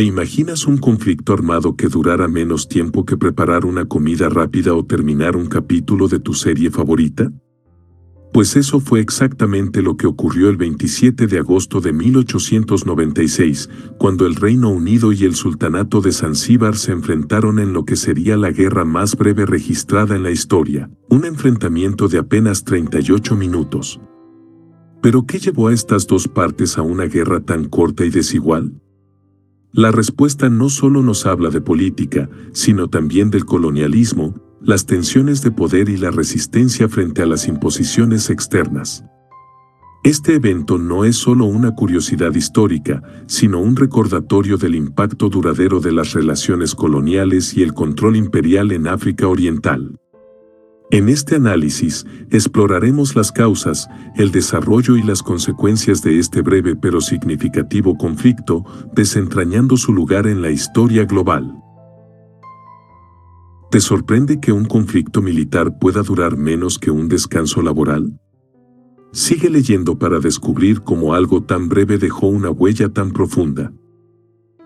¿Te imaginas un conflicto armado que durara menos tiempo que preparar una comida rápida o terminar un capítulo de tu serie favorita? Pues eso fue exactamente lo que ocurrió el 27 de agosto de 1896, cuando el Reino Unido y el Sultanato de Zanzíbar se enfrentaron en lo que sería la guerra más breve registrada en la historia, un enfrentamiento de apenas 38 minutos. ¿Pero qué llevó a estas dos partes a una guerra tan corta y desigual? La respuesta no solo nos habla de política, sino también del colonialismo, las tensiones de poder y la resistencia frente a las imposiciones externas. Este evento no es solo una curiosidad histórica, sino un recordatorio del impacto duradero de las relaciones coloniales y el control imperial en África Oriental. En este análisis, exploraremos las causas, el desarrollo y las consecuencias de este breve pero significativo conflicto, desentrañando su lugar en la historia global. ¿Te sorprende que un conflicto militar pueda durar menos que un descanso laboral? Sigue leyendo para descubrir cómo algo tan breve dejó una huella tan profunda.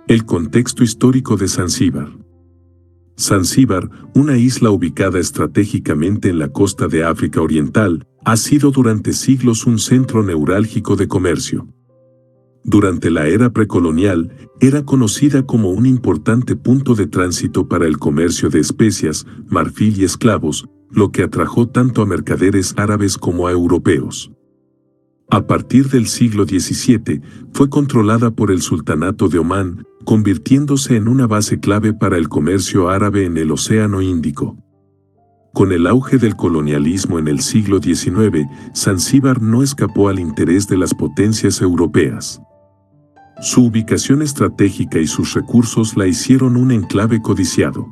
El contexto histórico de Zanzíbar. Zanzíbar, una isla ubicada estratégicamente en la costa de África Oriental, ha sido durante siglos un centro neurálgico de comercio. Durante la era precolonial, era conocida como un importante punto de tránsito para el comercio de especias, marfil y esclavos, lo que atrajo tanto a mercaderes árabes como a europeos. A partir del siglo XVII, fue controlada por el Sultanato de Omán, convirtiéndose en una base clave para el comercio árabe en el Océano Índico. Con el auge del colonialismo en el siglo XIX, Zanzíbar no escapó al interés de las potencias europeas. Su ubicación estratégica y sus recursos la hicieron un enclave codiciado.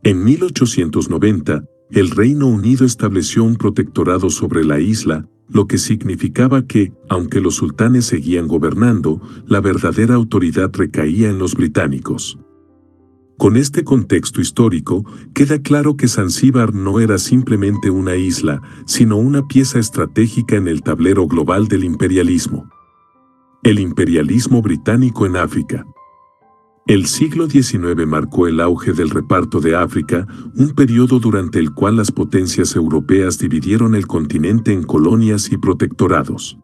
En 1890, el Reino Unido estableció un protectorado sobre la isla, lo que significaba que, aunque los sultanes seguían gobernando, la verdadera autoridad recaía en los británicos. Con este contexto histórico, queda claro que Zanzíbar no era simplemente una isla, sino una pieza estratégica en el tablero global del imperialismo. El imperialismo británico en África. El siglo XIX marcó el auge del reparto de África, un periodo durante el cual las potencias europeas dividieron el continente en colonias y protectorados.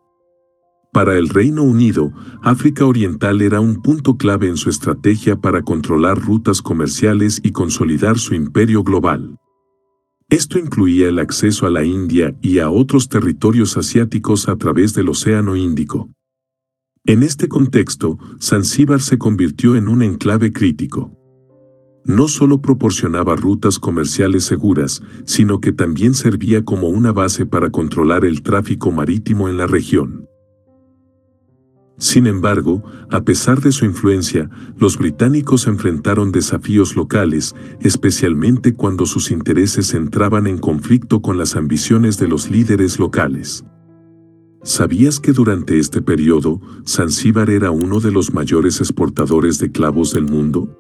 Para el Reino Unido, África Oriental era un punto clave en su estrategia para controlar rutas comerciales y consolidar su imperio global. Esto incluía el acceso a la India y a otros territorios asiáticos a través del Océano Índico. En este contexto, Zanzíbar se convirtió en un enclave crítico. No solo proporcionaba rutas comerciales seguras, sino que también servía como una base para controlar el tráfico marítimo en la región. Sin embargo, a pesar de su influencia, los británicos enfrentaron desafíos locales, especialmente cuando sus intereses entraban en conflicto con las ambiciones de los líderes locales. ¿Sabías que durante este periodo, Zanzíbar era uno de los mayores exportadores de clavos del mundo?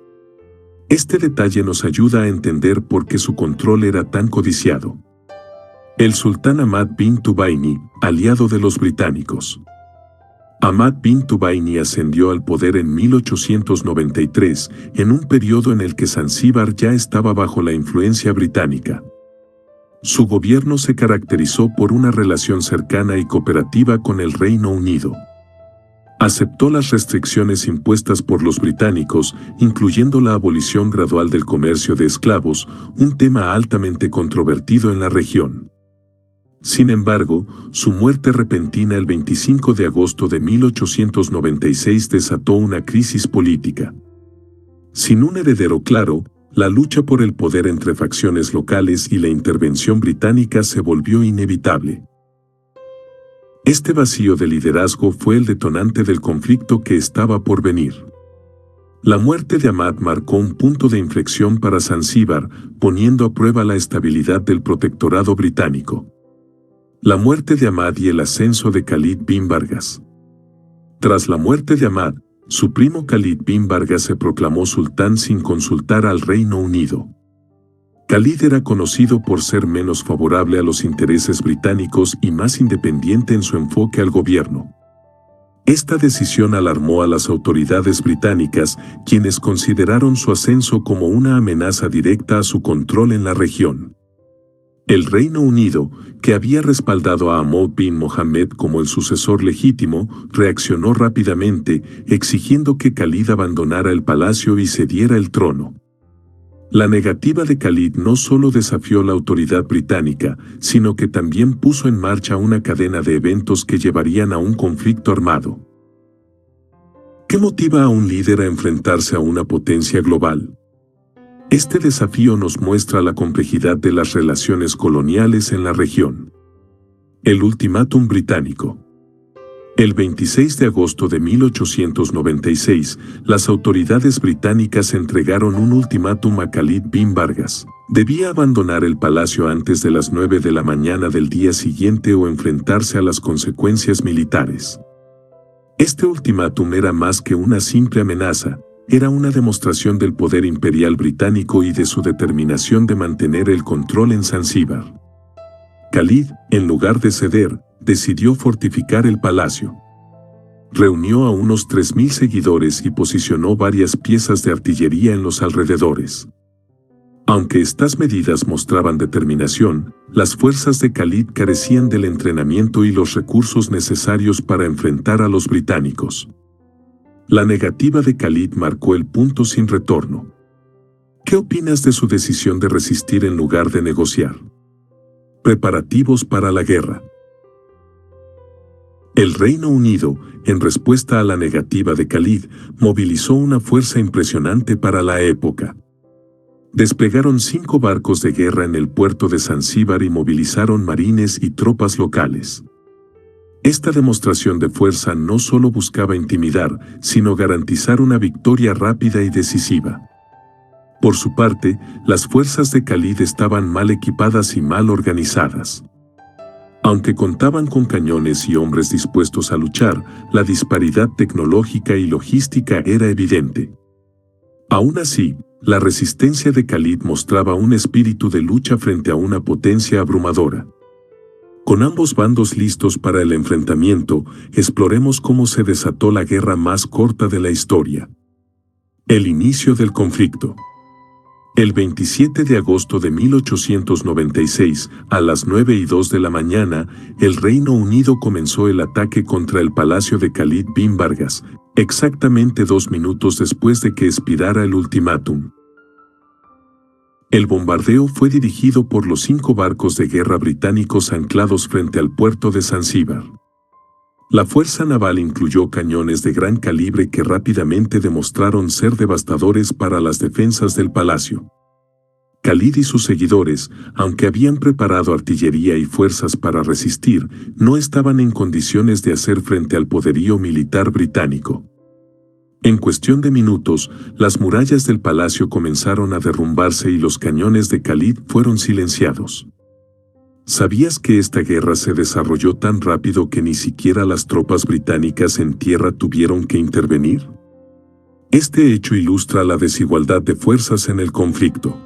Este detalle nos ayuda a entender por qué su control era tan codiciado. El sultán Ahmad bin Tubaini, aliado de los británicos. Ahmad bin Tubaini ascendió al poder en 1893, en un periodo en el que Zanzíbar ya estaba bajo la influencia británica. Su gobierno se caracterizó por una relación cercana y cooperativa con el Reino Unido. Aceptó las restricciones impuestas por los británicos, incluyendo la abolición gradual del comercio de esclavos, un tema altamente controvertido en la región. Sin embargo, su muerte repentina el 25 de agosto de 1896 desató una crisis política. Sin un heredero claro, la lucha por el poder entre facciones locales y la intervención británica se volvió inevitable. Este vacío de liderazgo fue el detonante del conflicto que estaba por venir. La muerte de Ahmad marcó un punto de inflexión para Zanzíbar, poniendo a prueba la estabilidad del protectorado británico. La muerte de Ahmad y el ascenso de Khalid bin Vargas. Tras la muerte de Ahmad, su primo Khalid bin Vargas se proclamó sultán sin consultar al Reino Unido. Khalid era conocido por ser menos favorable a los intereses británicos y más independiente en su enfoque al gobierno. Esta decisión alarmó a las autoridades británicas, quienes consideraron su ascenso como una amenaza directa a su control en la región. El Reino Unido, que había respaldado a Ahmad bin Mohammed como el sucesor legítimo, reaccionó rápidamente, exigiendo que Khalid abandonara el palacio y cediera el trono. La negativa de Khalid no solo desafió la autoridad británica, sino que también puso en marcha una cadena de eventos que llevarían a un conflicto armado. ¿Qué motiva a un líder a enfrentarse a una potencia global? Este desafío nos muestra la complejidad de las relaciones coloniales en la región. El ultimátum británico. El 26 de agosto de 1896, las autoridades británicas entregaron un ultimátum a Khalid bin Vargas. Debía abandonar el palacio antes de las 9 de la mañana del día siguiente o enfrentarse a las consecuencias militares. Este ultimátum era más que una simple amenaza, era una demostración del poder imperial británico y de su determinación de mantener el control en Zanzíbar. Khalid, en lugar de ceder, decidió fortificar el palacio. Reunió a unos 3.000 seguidores y posicionó varias piezas de artillería en los alrededores. Aunque estas medidas mostraban determinación, las fuerzas de Khalid carecían del entrenamiento y los recursos necesarios para enfrentar a los británicos. La negativa de Khalid marcó el punto sin retorno. ¿Qué opinas de su decisión de resistir en lugar de negociar? Preparativos para la guerra. El Reino Unido, en respuesta a la negativa de Khalid, movilizó una fuerza impresionante para la época. Desplegaron 5 barcos de guerra en el puerto de Zanzíbar y movilizaron marines y tropas locales. Esta demostración de fuerza no solo buscaba intimidar, sino garantizar una victoria rápida y decisiva. Por su parte, las fuerzas de Khalid estaban mal equipadas y mal organizadas. Aunque contaban con cañones y hombres dispuestos a luchar, la disparidad tecnológica y logística era evidente. Aún así, la resistencia de Khalid mostraba un espíritu de lucha frente a una potencia abrumadora. Con ambos bandos listos para el enfrentamiento, exploremos cómo se desató la guerra más corta de la historia. El inicio del conflicto. El 27 de agosto de 1896, a las 9:02 de la mañana, el Reino Unido comenzó el ataque contra el palacio de Khalid bin Vargas, exactamente 2 minutos después de que expirara el ultimátum. El bombardeo fue dirigido por los 5 barcos de guerra británicos anclados frente al puerto de Zanzíbar. La fuerza naval incluyó cañones de gran calibre que rápidamente demostraron ser devastadores para las defensas del palacio. Khalid y sus seguidores, aunque habían preparado artillería y fuerzas para resistir, no estaban en condiciones de hacer frente al poderío militar británico. En cuestión de minutos, las murallas del palacio comenzaron a derrumbarse y los cañones de Khalid fueron silenciados. ¿Sabías que esta guerra se desarrolló tan rápido que ni siquiera las tropas británicas en tierra tuvieron que intervenir? Este hecho ilustra la desigualdad de fuerzas en el conflicto.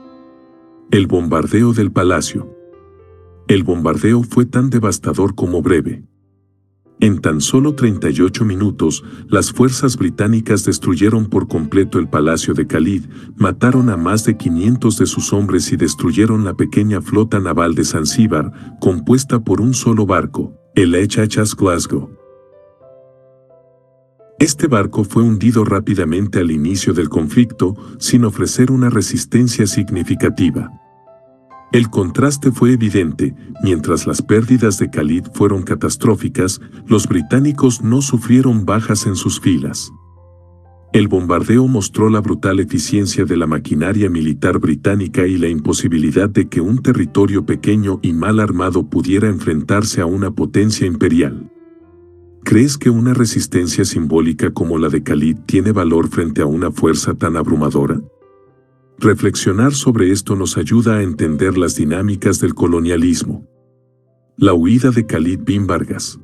El bombardeo del palacio. El bombardeo fue tan devastador como breve. En tan solo 38 minutos, las fuerzas británicas destruyeron por completo el palacio de Khalid, mataron a más de 500 de sus hombres y destruyeron la pequeña flota naval de Zanzíbar, compuesta por un solo barco, el HMS Glasgow. Este barco fue hundido rápidamente al inicio del conflicto, sin ofrecer una resistencia significativa. El contraste fue evidente, mientras las pérdidas de Khalid fueron catastróficas, los británicos no sufrieron bajas en sus filas. El bombardeo mostró la brutal eficiencia de la maquinaria militar británica y la imposibilidad de que un territorio pequeño y mal armado pudiera enfrentarse a una potencia imperial. ¿Crees que una resistencia simbólica como la de Khalid tiene valor frente a una fuerza tan abrumadora? Reflexionar sobre esto nos ayuda a entender las dinámicas del colonialismo. La huida de Khalid bin Vargas.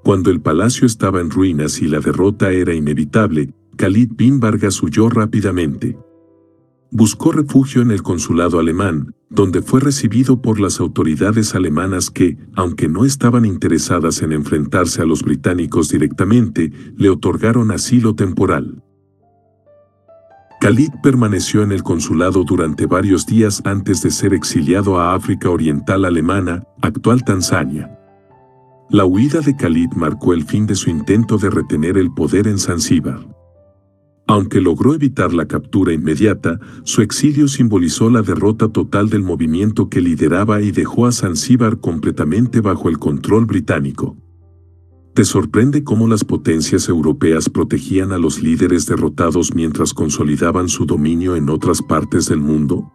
Cuando el palacio estaba en ruinas y la derrota era inevitable, Khalid bin Vargas huyó rápidamente. Buscó refugio en el consulado alemán, donde fue recibido por las autoridades alemanas que, aunque no estaban interesadas en enfrentarse a los británicos directamente, le otorgaron asilo temporal. Khalid permaneció en el consulado durante varios días antes de ser exiliado a África Oriental Alemana, actual Tanzania. La huida de Khalid marcó el fin de su intento de retener el poder en Zanzíbar. Aunque logró evitar la captura inmediata, su exilio simbolizó la derrota total del movimiento que lideraba y dejó a Zanzíbar completamente bajo el control británico. ¿Te sorprende cómo las potencias europeas protegían a los líderes derrotados mientras consolidaban su dominio en otras partes del mundo?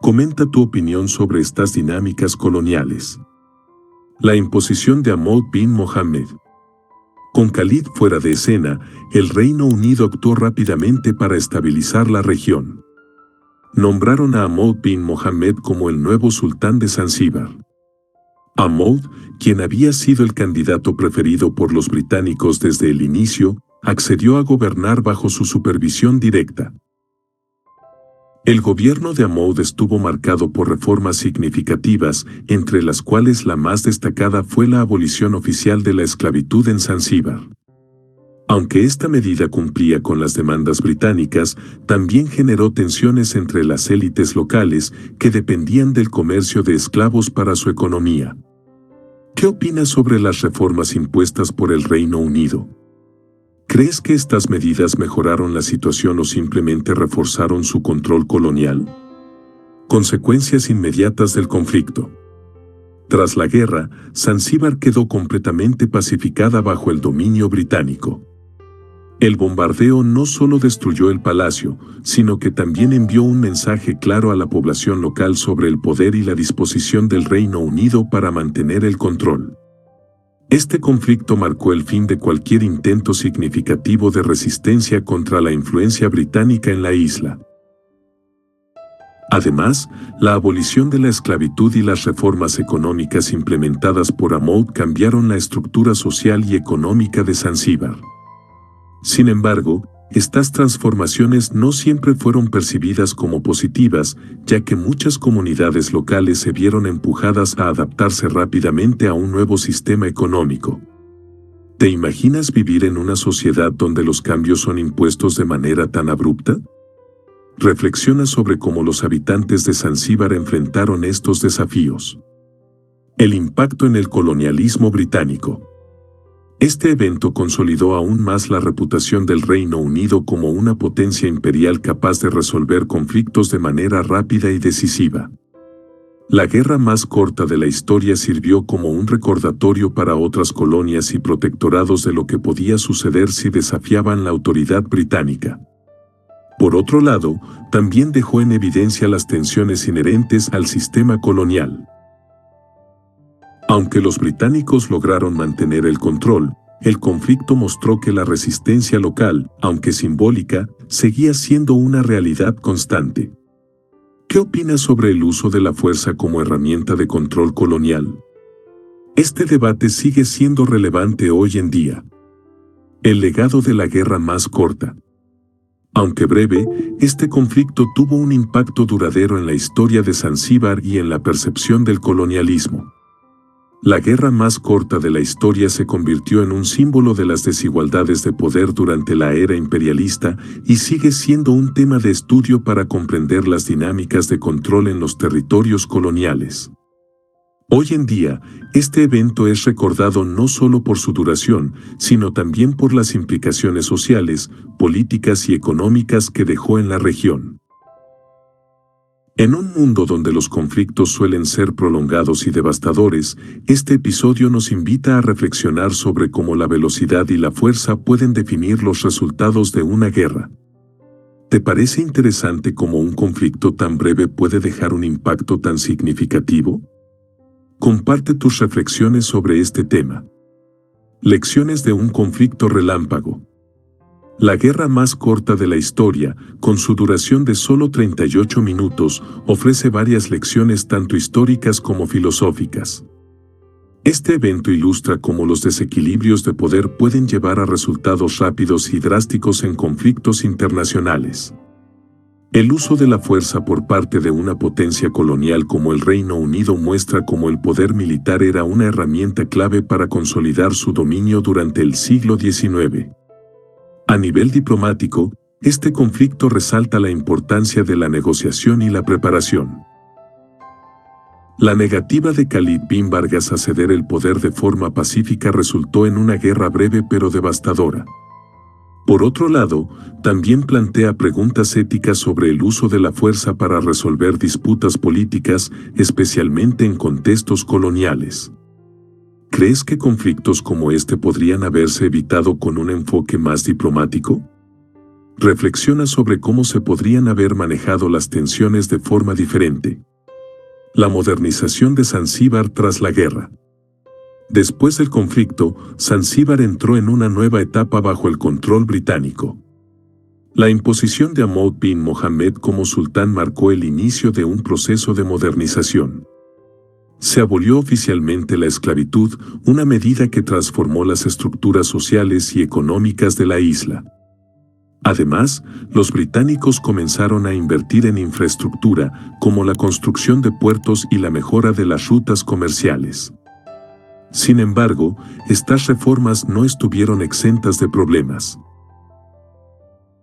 Comenta tu opinión sobre estas dinámicas coloniales. La imposición de Ahmad bin Mohammed. Con Khalid fuera de escena, el Reino Unido actuó rápidamente para estabilizar la región. Nombraron a Ahmad bin Mohammed como el nuevo sultán de Zanzíbar. Ahmad, quien había sido el candidato preferido por los británicos desde el inicio, accedió a gobernar bajo su supervisión directa. El gobierno de Ahmad estuvo marcado por reformas significativas, entre las cuales la más destacada fue la abolición oficial de la esclavitud en Zanzíbar. Aunque esta medida cumplía con las demandas británicas, también generó tensiones entre las élites locales que dependían del comercio de esclavos para su economía. ¿Qué opinas sobre las reformas impuestas por el Reino Unido? ¿Crees que estas medidas mejoraron la situación o simplemente reforzaron su control colonial? Consecuencias inmediatas del conflicto. Tras la guerra, Zanzíbar quedó completamente pacificada bajo el dominio británico. El bombardeo no solo destruyó el palacio, sino que también envió un mensaje claro a la población local sobre el poder y la disposición del Reino Unido para mantener el control. Este conflicto marcó el fin de cualquier intento significativo de resistencia contra la influencia británica en la isla. Además, la abolición de la esclavitud y las reformas económicas implementadas por Ahmad cambiaron la estructura social y económica de Zanzíbar. Sin embargo, estas transformaciones no siempre fueron percibidas como positivas, ya que muchas comunidades locales se vieron empujadas a adaptarse rápidamente a un nuevo sistema económico. ¿Te imaginas vivir en una sociedad donde los cambios son impuestos de manera tan abrupta? Reflexiona sobre cómo los habitantes de Zanzíbar enfrentaron estos desafíos. El impacto en el colonialismo británico. Este evento consolidó aún más la reputación del Reino Unido como una potencia imperial capaz de resolver conflictos de manera rápida y decisiva. La guerra más corta de la historia sirvió como un recordatorio para otras colonias y protectorados de lo que podía suceder si desafiaban la autoridad británica. Por otro lado, también dejó en evidencia las tensiones inherentes al sistema colonial. Aunque los británicos lograron mantener el control, el conflicto mostró que la resistencia local, aunque simbólica, seguía siendo una realidad constante. ¿Qué opinas sobre el uso de la fuerza como herramienta de control colonial? Este debate sigue siendo relevante hoy en día. El legado de la guerra más corta. Aunque breve, este conflicto tuvo un impacto duradero en la historia de Zanzíbar y en la percepción del colonialismo. La guerra más corta de la historia se convirtió en un símbolo de las desigualdades de poder durante la era imperialista y sigue siendo un tema de estudio para comprender las dinámicas de control en los territorios coloniales. Hoy en día, este evento es recordado no solo por su duración, sino también por las implicaciones sociales, políticas y económicas que dejó en la región. En un mundo donde los conflictos suelen ser prolongados y devastadores, este episodio nos invita a reflexionar sobre cómo la velocidad y la fuerza pueden definir los resultados de una guerra. ¿Te parece interesante cómo un conflicto tan breve puede dejar un impacto tan significativo? Comparte tus reflexiones sobre este tema. Lecciones de un conflicto relámpago. La guerra más corta de la historia, con su duración de solo 38 minutos, ofrece varias lecciones tanto históricas como filosóficas. Este evento ilustra cómo los desequilibrios de poder pueden llevar a resultados rápidos y drásticos en conflictos internacionales. El uso de la fuerza por parte de una potencia colonial como el Reino Unido muestra cómo el poder militar era una herramienta clave para consolidar su dominio durante el siglo XIX. A nivel diplomático, este conflicto resalta la importancia de la negociación y la preparación. La negativa de Khalid bin Vargas a ceder el poder de forma pacífica resultó en una guerra breve pero devastadora. Por otro lado, también plantea preguntas éticas sobre el uso de la fuerza para resolver disputas políticas, especialmente en contextos coloniales. ¿Crees que conflictos como este podrían haberse evitado con un enfoque más diplomático? Reflexiona sobre cómo se podrían haber manejado las tensiones de forma diferente. La modernización de Zanzíbar tras la guerra. Después del conflicto, Zanzíbar entró en una nueva etapa bajo el control británico. La imposición de Ahmad bin Mohammed como sultán marcó el inicio de un proceso de modernización. Se abolió oficialmente la esclavitud, una medida que transformó las estructuras sociales y económicas de la isla. Además, los británicos comenzaron a invertir en infraestructura, como la construcción de puertos y la mejora de las rutas comerciales. Sin embargo, estas reformas no estuvieron exentas de problemas.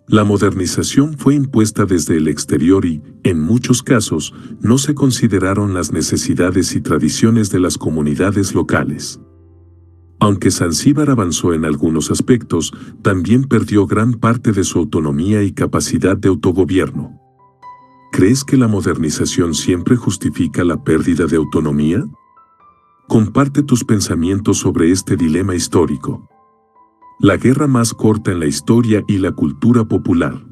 La modernización fue impuesta desde el exterior y, en muchos casos, no se consideraron las necesidades y tradiciones de las comunidades locales. Aunque Zanzíbar avanzó en algunos aspectos, también perdió gran parte de su autonomía y capacidad de autogobierno. ¿Crees que la modernización siempre justifica la pérdida de autonomía? Comparte tus pensamientos sobre este dilema histórico. La guerra más corta en la historia y la cultura popular.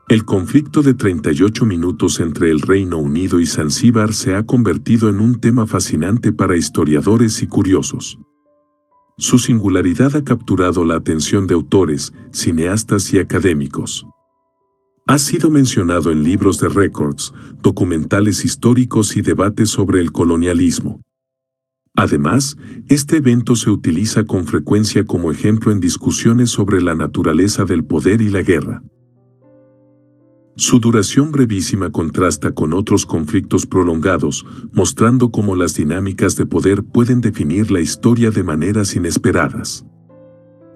El conflicto de 38 minutos entre el Reino Unido y Zanzíbar se ha convertido en un tema fascinante para historiadores y curiosos. Su singularidad ha capturado la atención de autores, cineastas y académicos. Ha sido mencionado en libros de récords, documentales históricos y debates sobre el colonialismo. Además, este evento se utiliza con frecuencia como ejemplo en discusiones sobre la naturaleza del poder y la guerra. Su duración brevísima contrasta con otros conflictos prolongados, mostrando cómo las dinámicas de poder pueden definir la historia de maneras inesperadas.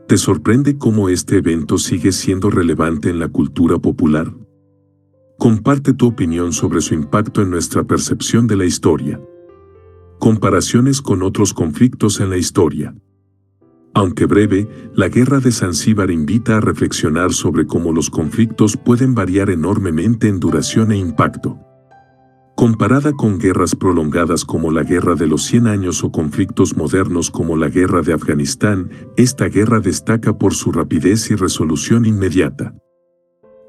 ¿Te sorprende cómo este evento sigue siendo relevante en la cultura popular? Comparte tu opinión sobre su impacto en nuestra percepción de la historia. Comparaciones con otros conflictos en la historia. Aunque breve, la guerra de Zanzíbar invita a reflexionar sobre cómo los conflictos pueden variar enormemente en duración e impacto. Comparada con guerras prolongadas como la Guerra de los 100 años o conflictos modernos como la Guerra de Afganistán, esta guerra destaca por su rapidez y resolución inmediata.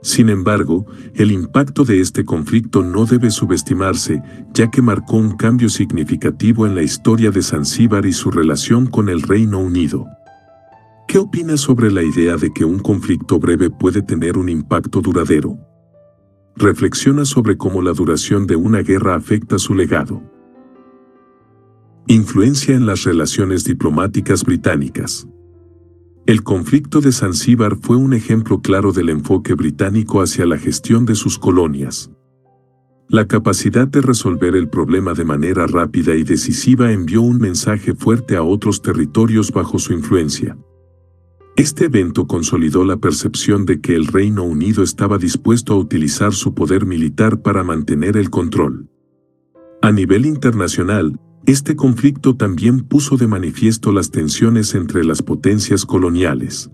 Sin embargo, el impacto de este conflicto no debe subestimarse, ya que marcó un cambio significativo en la historia de Zanzíbar y su relación con el Reino Unido. ¿Qué opinas sobre la idea de que un conflicto breve puede tener un impacto duradero? Reflexiona sobre cómo la duración de una guerra afecta su legado. Influencia en las relaciones diplomáticas británicas. El conflicto de Zanzíbar fue un ejemplo claro del enfoque británico hacia la gestión de sus colonias. La capacidad de resolver el problema de manera rápida y decisiva envió un mensaje fuerte a otros territorios bajo su influencia. Este evento consolidó la percepción de que el Reino Unido estaba dispuesto a utilizar su poder militar para mantener el control. A nivel internacional, este conflicto también puso de manifiesto las tensiones entre las potencias coloniales.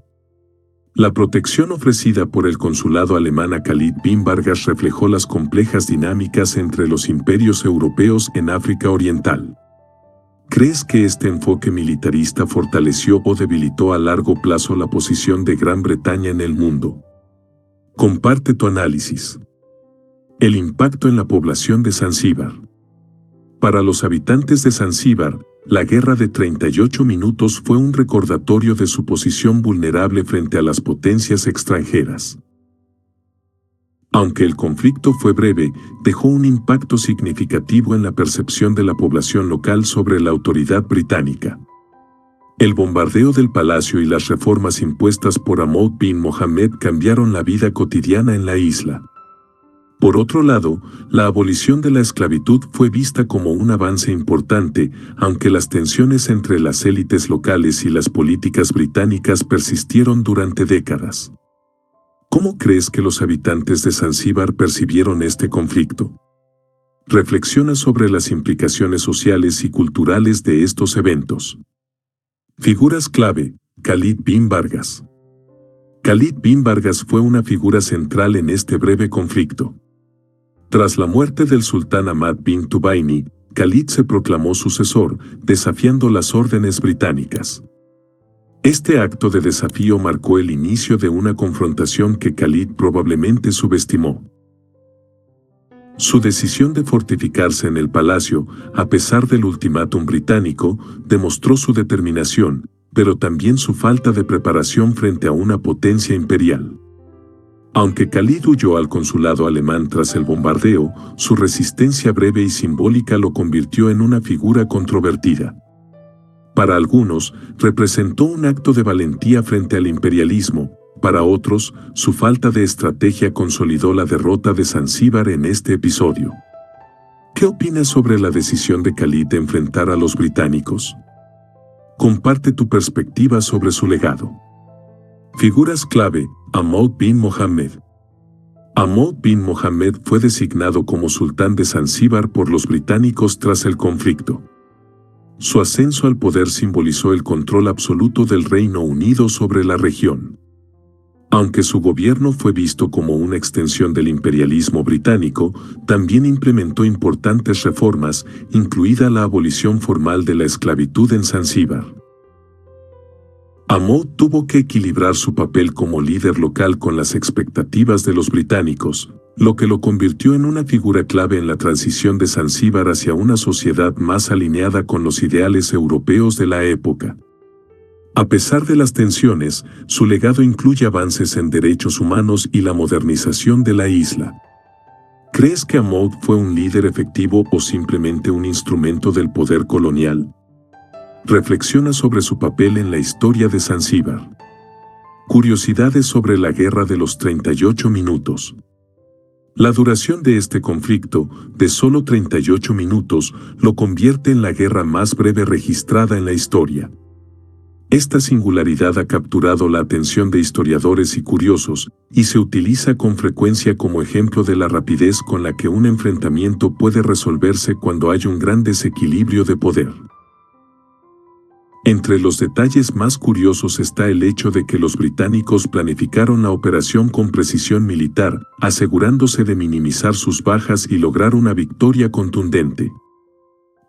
La protección ofrecida por el consulado alemán a Khalid bin Vargas reflejó las complejas dinámicas entre los imperios europeos en África Oriental. ¿Crees que este enfoque militarista fortaleció o debilitó a largo plazo la posición de Gran Bretaña en el mundo? Comparte tu análisis. El impacto en la población de Zanzíbar. Para los habitantes de Zanzíbar, la guerra de 38 minutos fue un recordatorio de su posición vulnerable frente a las potencias extranjeras. Aunque el conflicto fue breve, dejó un impacto significativo en la percepción de la población local sobre la autoridad británica. El bombardeo del palacio y las reformas impuestas por Ahmad bin Mohammed cambiaron la vida cotidiana en la isla. Por otro lado, la abolición de la esclavitud fue vista como un avance importante, aunque las tensiones entre las élites locales y las políticas británicas persistieron durante décadas. ¿Cómo crees que los habitantes de Zanzíbar percibieron este conflicto? Reflexiona sobre las implicaciones sociales y culturales de estos eventos. Figuras clave: Khalid bin Vargas. Khalid bin Vargas fue una figura central en este breve conflicto. Tras la muerte del sultán Ahmad bin Tubaini, Khalid se proclamó sucesor, desafiando las órdenes británicas. Este acto de desafío marcó el inicio de una confrontación que Khalid probablemente subestimó. Su decisión de fortificarse en el palacio, a pesar del ultimátum británico, demostró su determinación, pero también su falta de preparación frente a una potencia imperial. Aunque Khalid huyó al consulado alemán tras el bombardeo, su resistencia breve y simbólica lo convirtió en una figura controvertida. Para algunos, representó un acto de valentía frente al imperialismo; para otros, su falta de estrategia consolidó la derrota de Zanzíbar en este episodio. ¿Qué opinas sobre la decisión de Khalid de enfrentar a los británicos? Comparte tu perspectiva sobre su legado. Figuras clave: Ahmad bin Mohammed. Ahmad bin Mohammed fue designado como sultán de Zanzíbar por los británicos tras el conflicto. Su ascenso al poder simbolizó el control absoluto del Reino Unido sobre la región. Aunque su gobierno fue visto como una extensión del imperialismo británico, también implementó importantes reformas, incluida la abolición formal de la esclavitud en Zanzíbar. Ahmad tuvo que equilibrar su papel como líder local con las expectativas de los británicos, lo que lo convirtió en una figura clave en la transición de Zanzíbar hacia una sociedad más alineada con los ideales europeos de la época. A pesar de las tensiones, su legado incluye avances en derechos humanos y la modernización de la isla. ¿Crees que Ahmad fue un líder efectivo o simplemente un instrumento del poder colonial? Reflexiona sobre su papel en la historia de Zanzíbar. Curiosidades sobre la Guerra de los 38 minutos. La duración de este conflicto, de solo 38 minutos, lo convierte en la guerra más breve registrada en la historia. Esta singularidad ha capturado la atención de historiadores y curiosos, y se utiliza con frecuencia como ejemplo de la rapidez con la que un enfrentamiento puede resolverse cuando hay un gran desequilibrio de poder. Entre los detalles más curiosos está el hecho de que los británicos planificaron la operación con precisión militar, asegurándose de minimizar sus bajas y lograr una victoria contundente.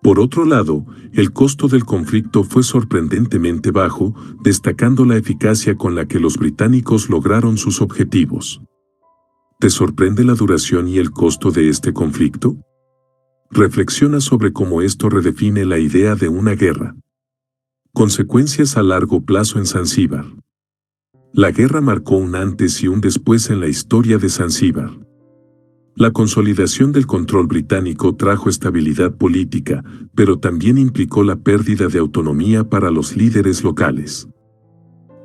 Por otro lado, el costo del conflicto fue sorprendentemente bajo, destacando la eficacia con la que los británicos lograron sus objetivos. ¿Te sorprende la duración y el costo de este conflicto? Reflexiona sobre cómo esto redefine la idea de una guerra. Consecuencias a largo plazo en Zanzíbar. La guerra marcó un antes y un después en la historia de Zanzíbar. La consolidación del control británico trajo estabilidad política, pero también implicó la pérdida de autonomía para los líderes locales.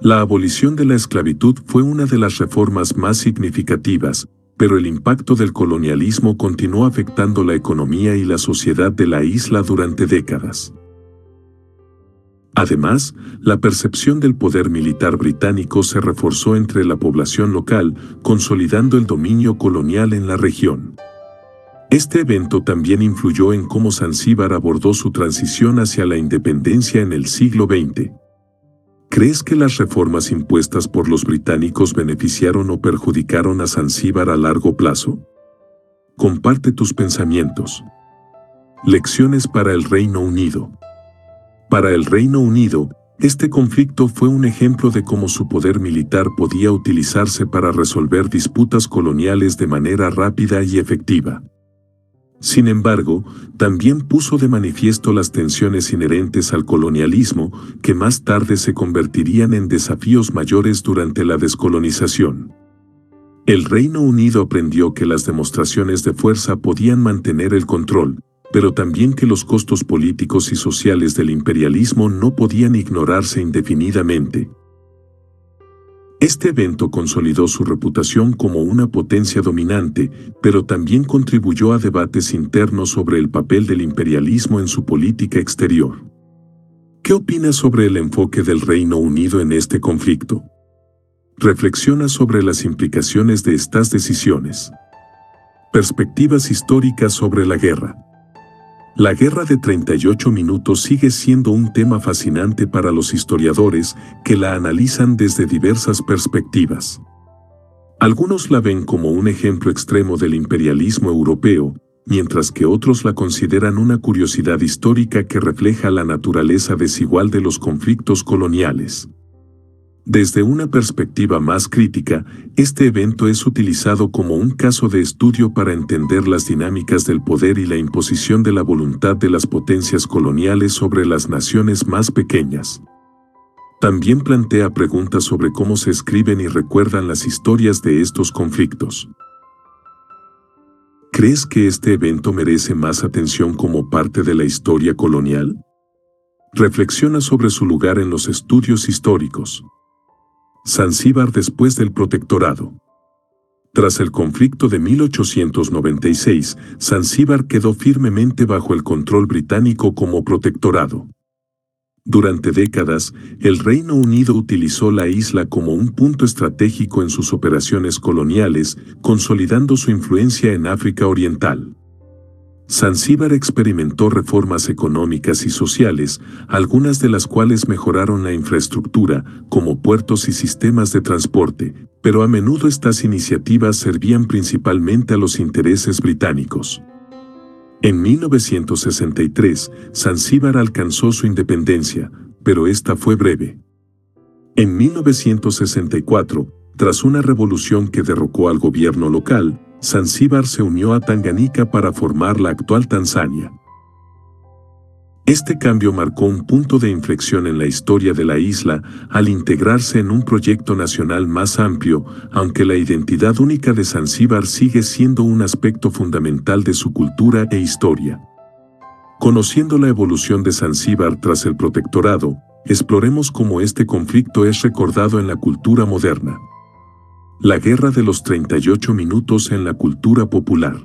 La abolición de la esclavitud fue una de las reformas más significativas, pero el impacto del colonialismo continuó afectando la economía y la sociedad de la isla durante décadas. Además, la percepción del poder militar británico se reforzó entre la población local, consolidando el dominio colonial en la región. Este evento también influyó en cómo Zanzíbar abordó su transición hacia la independencia en el siglo XX. ¿Crees que las reformas impuestas por los británicos beneficiaron o perjudicaron a Zanzíbar a largo plazo? Comparte tus pensamientos. Lecciones para el Reino Unido. Para el Reino Unido, este conflicto fue un ejemplo de cómo su poder militar podía utilizarse para resolver disputas coloniales de manera rápida y efectiva. Sin embargo, también puso de manifiesto las tensiones inherentes al colonialismo, que más tarde se convertirían en desafíos mayores durante la descolonización. El Reino Unido aprendió que las demostraciones de fuerza podían mantener el control, pero también que los costos políticos y sociales del imperialismo no podían ignorarse indefinidamente. Este evento consolidó su reputación como una potencia dominante, pero también contribuyó a debates internos sobre el papel del imperialismo en su política exterior. ¿Qué opinas sobre el enfoque del Reino Unido en este conflicto? Reflexiona sobre las implicaciones de estas decisiones. Perspectivas históricas sobre la guerra. La Guerra de 38 minutos sigue siendo un tema fascinante para los historiadores que la analizan desde diversas perspectivas. Algunos la ven como un ejemplo extremo del imperialismo europeo, mientras que otros la consideran una curiosidad histórica que refleja la naturaleza desigual de los conflictos coloniales. Desde una perspectiva más crítica, este evento es utilizado como un caso de estudio para entender las dinámicas del poder y la imposición de la voluntad de las potencias coloniales sobre las naciones más pequeñas. También plantea preguntas sobre cómo se escriben y recuerdan las historias de estos conflictos. ¿Crees que este evento merece más atención como parte de la historia colonial? Reflexiona sobre su lugar en los estudios históricos. Zanzíbar después del protectorado. Tras el conflicto de 1896, Zanzíbar quedó firmemente bajo el control británico como protectorado. Durante décadas, el Reino Unido utilizó la isla como un punto estratégico en sus operaciones coloniales, consolidando su influencia en África Oriental. Zanzíbar experimentó reformas económicas y sociales, algunas de las cuales mejoraron la infraestructura, como puertos y sistemas de transporte, pero a menudo estas iniciativas servían principalmente a los intereses británicos. En 1963, Zanzíbar alcanzó su independencia, pero esta fue breve. En 1964, tras una revolución que derrocó al gobierno local, Zanzíbar se unió a Tanganica para formar la actual Tanzania. Este cambio marcó un punto de inflexión en la historia de la isla al integrarse en un proyecto nacional más amplio, aunque la identidad única de Zanzíbar sigue siendo un aspecto fundamental de su cultura e historia. Conociendo la evolución de Zanzíbar tras el protectorado, exploremos cómo este conflicto es recordado en la cultura moderna. La Guerra de los 38 minutos en la cultura popular.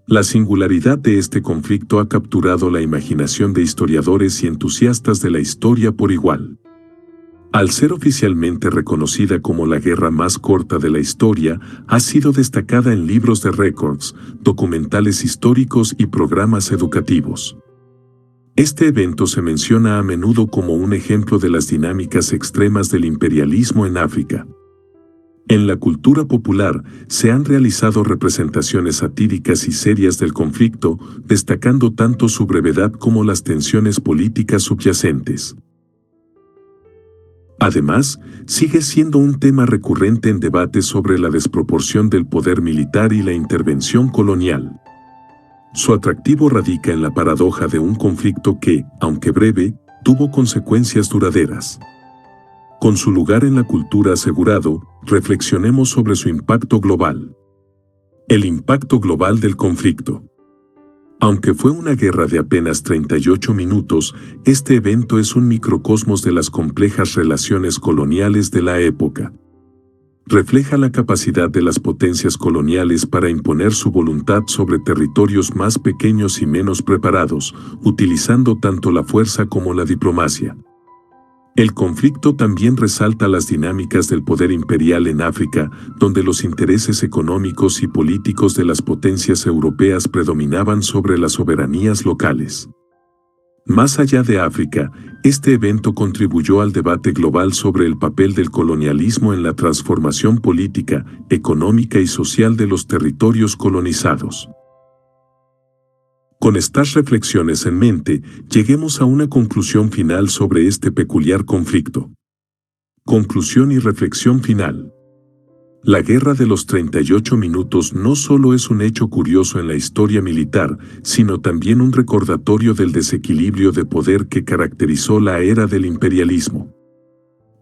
La singularidad de este conflicto ha capturado la imaginación de historiadores y entusiastas de la historia por igual. Al ser oficialmente reconocida como la guerra más corta de la historia, ha sido destacada en libros de récords, documentales históricos y programas educativos. Este evento se menciona a menudo como un ejemplo de las dinámicas extremas del imperialismo en África. En la cultura popular se han realizado representaciones satíricas y serias del conflicto, destacando tanto su brevedad como las tensiones políticas subyacentes. Además, sigue siendo un tema recurrente en debates sobre la desproporción del poder militar y la intervención colonial. Su atractivo radica en la paradoja de un conflicto que, aunque breve, tuvo consecuencias duraderas. Con su lugar en la cultura asegurado, reflexionemos sobre su impacto global. El impacto global del conflicto. Aunque fue una guerra de apenas 38 minutos, este evento es un microcosmos de las complejas relaciones coloniales de la época. Refleja la capacidad de las potencias coloniales para imponer su voluntad sobre territorios más pequeños y menos preparados, utilizando tanto la fuerza como la diplomacia. El conflicto también resalta las dinámicas del poder imperial en África, donde los intereses económicos y políticos de las potencias europeas predominaban sobre las soberanías locales. Más allá de África, este evento contribuyó al debate global sobre el papel del colonialismo en la transformación política, económica y social de los territorios colonizados. Con estas reflexiones en mente, lleguemos a una conclusión final sobre este peculiar conflicto. Conclusión y reflexión final. La Guerra de los 38 minutos no solo es un hecho curioso en la historia militar, sino también un recordatorio del desequilibrio de poder que caracterizó la era del imperialismo.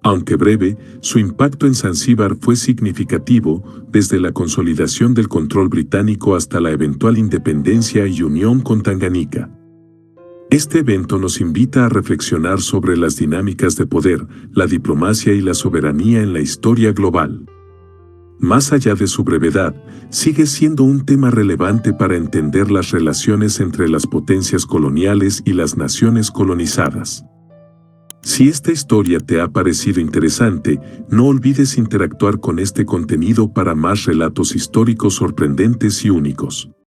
Aunque breve, su impacto en Zanzíbar fue significativo, desde la consolidación del control británico hasta la eventual independencia y unión con Tanganica. Este evento nos invita a reflexionar sobre las dinámicas de poder, la diplomacia y la soberanía en la historia global. Más allá de su brevedad, sigue siendo un tema relevante para entender las relaciones entre las potencias coloniales y las naciones colonizadas. Si esta historia te ha parecido interesante, no olvides interactuar con este contenido para más relatos históricos sorprendentes y únicos.